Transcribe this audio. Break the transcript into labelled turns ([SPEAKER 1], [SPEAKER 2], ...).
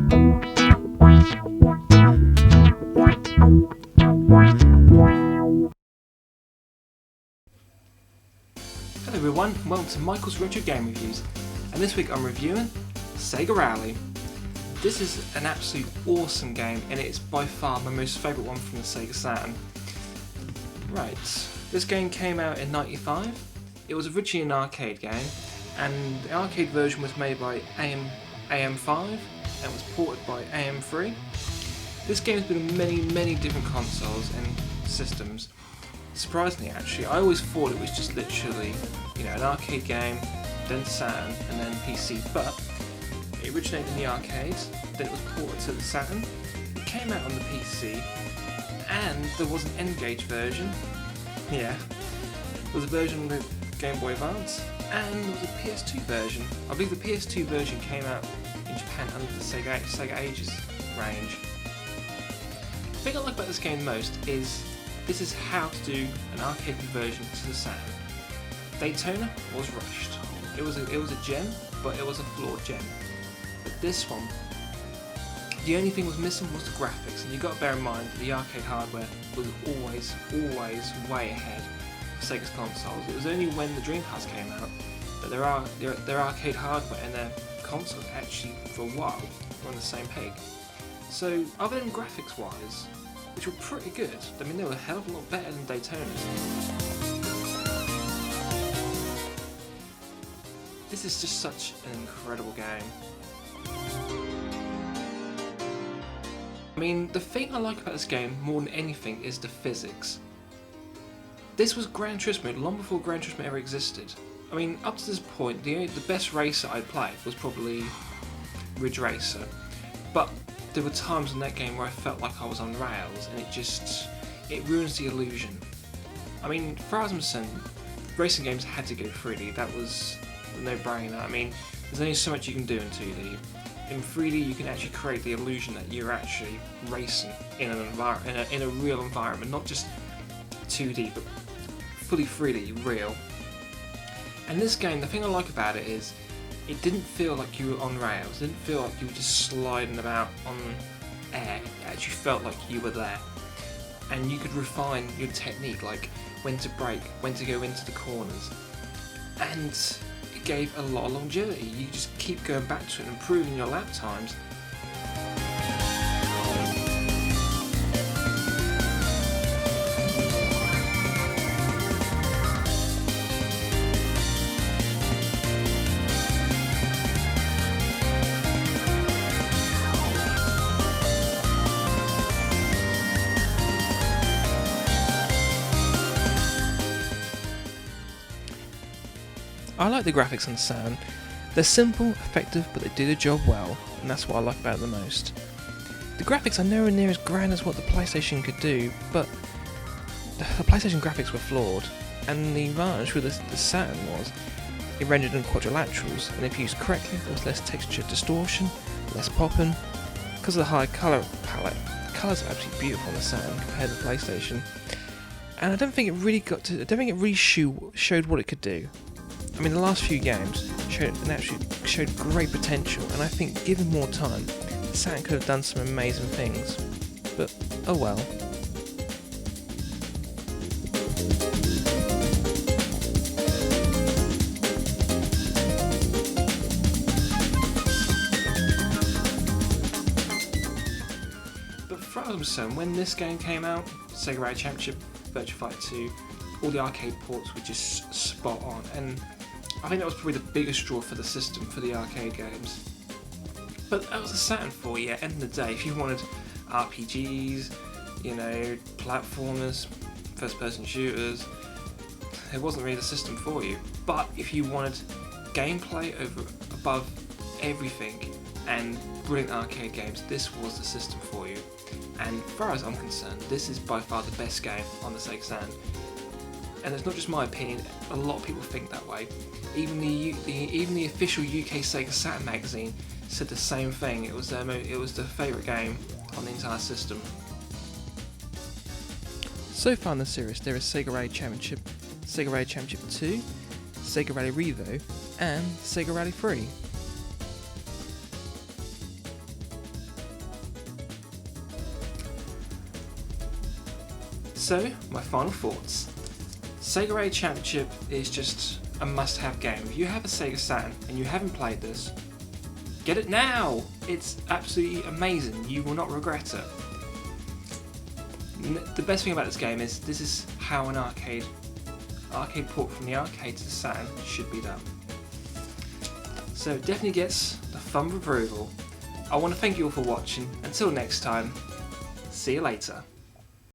[SPEAKER 1] Hello everyone, and welcome to Michael's Retro Game Reviews, and this week I'm reviewing Sega Rally. This is an absolute awesome game, and it's by far my most favourite one from the Sega Saturn. Right, this game came out in '95. It was originally an arcade game, and the arcade version was made by AM5 and was ported by AM3. This game has been on many different consoles and systems. Surprisingly, actually, I always thought it was just literally, an arcade game, then Saturn, and then PC. But it originated in the arcades, then it was ported to the Saturn. It came out on the PC, and there was an N-Gage version. Yeah, there was a version with Game Boy Advance, and there was a PS2 version. I believe the PS2 version came out in Japan under the Sega Ages range. The thing I like about this game most is this is how to do an arcade conversion to the Saturn. Daytona was rushed. It was a gem, but it was a flawed gem. But this one, the only thing was missing was the graphics, and you got to bear in mind that the arcade hardware was always way ahead of Sega's consoles. It was only when the Dreamcast came out that their arcade hardware and their consoles actually, for a while, were on the same peg. So, other than graphics wise, which were pretty good, I mean, they were a hell of a lot better than Daytona's. This is just such an incredible game. I mean, the thing I like about this game more than anything is the physics. This was Gran Turismo long before Gran Turismo ever existed. I mean, up to this point, the best racer I'd played was probably Ridge Racer, but there were times in that game where I felt like I was on rails, and it ruins the illusion. I mean, for Asmussen, racing games had to go 3D. That was a no-brainer. I mean, there's only so much you can do in 2D. In 3D, you can actually create the illusion that you're actually racing in in a real environment, not just 2D, but fully 3D, real. And this game, the thing I like about it is, it didn't feel like you were on rails. It didn't feel like you were just sliding about on air. It actually felt like you were there. And you could refine your technique, like when to brake, when to go into the corners. And it gave a lot of longevity. You just keep going back to it and improving your lap times. I like the graphics on the Saturn. They're simple, effective, but they do the job well, and that's what I like about it the most. The graphics are nowhere near as grand as what the PlayStation could do, but the PlayStation graphics were flawed, and the advantage with the Saturn was it rendered in quadrilaterals, and if used correctly, there was less texture distortion, less popping. Because of the high colour palette, the colours are absolutely beautiful on the Saturn compared to the PlayStation, and I don't think it really showed what it could do. I mean, the last few games showed great potential, and I think given more time, Saturn could have done some amazing things. But oh well. But for Asmussen, when this game came out, Sega Rally Championship, Virtua Fighter 2, all the arcade ports were just spot on, and I think that was probably the biggest draw for the system for the arcade games. But that was a Saturn for you. At the end of the day, if you wanted RPGs, platformers, first-person shooters, it wasn't really the system for you. But if you wanted gameplay above everything and brilliant arcade games, this was the system for you. And as far as I'm concerned, this is by far the best game on the Sega Saturn. And it's not just my opinion, a lot of people think that way. Even the official UK Sega Saturn magazine said the same thing. It was their favourite game on the entire system. So far in the series, there is Sega Rally Championship, Sega Rally Championship 2, Sega Rally Revo, and Sega Rally 3. So, my final thoughts. Sega Rally Championship is just a must-have game. If you have a Sega Saturn and you haven't played this, get it now! It's absolutely amazing. You will not regret it. The best thing about this game is this is how an arcade port from the arcade to the Saturn should be done. So it definitely gets the thumb of approval. I want to thank you all for watching. Until next time, see you later.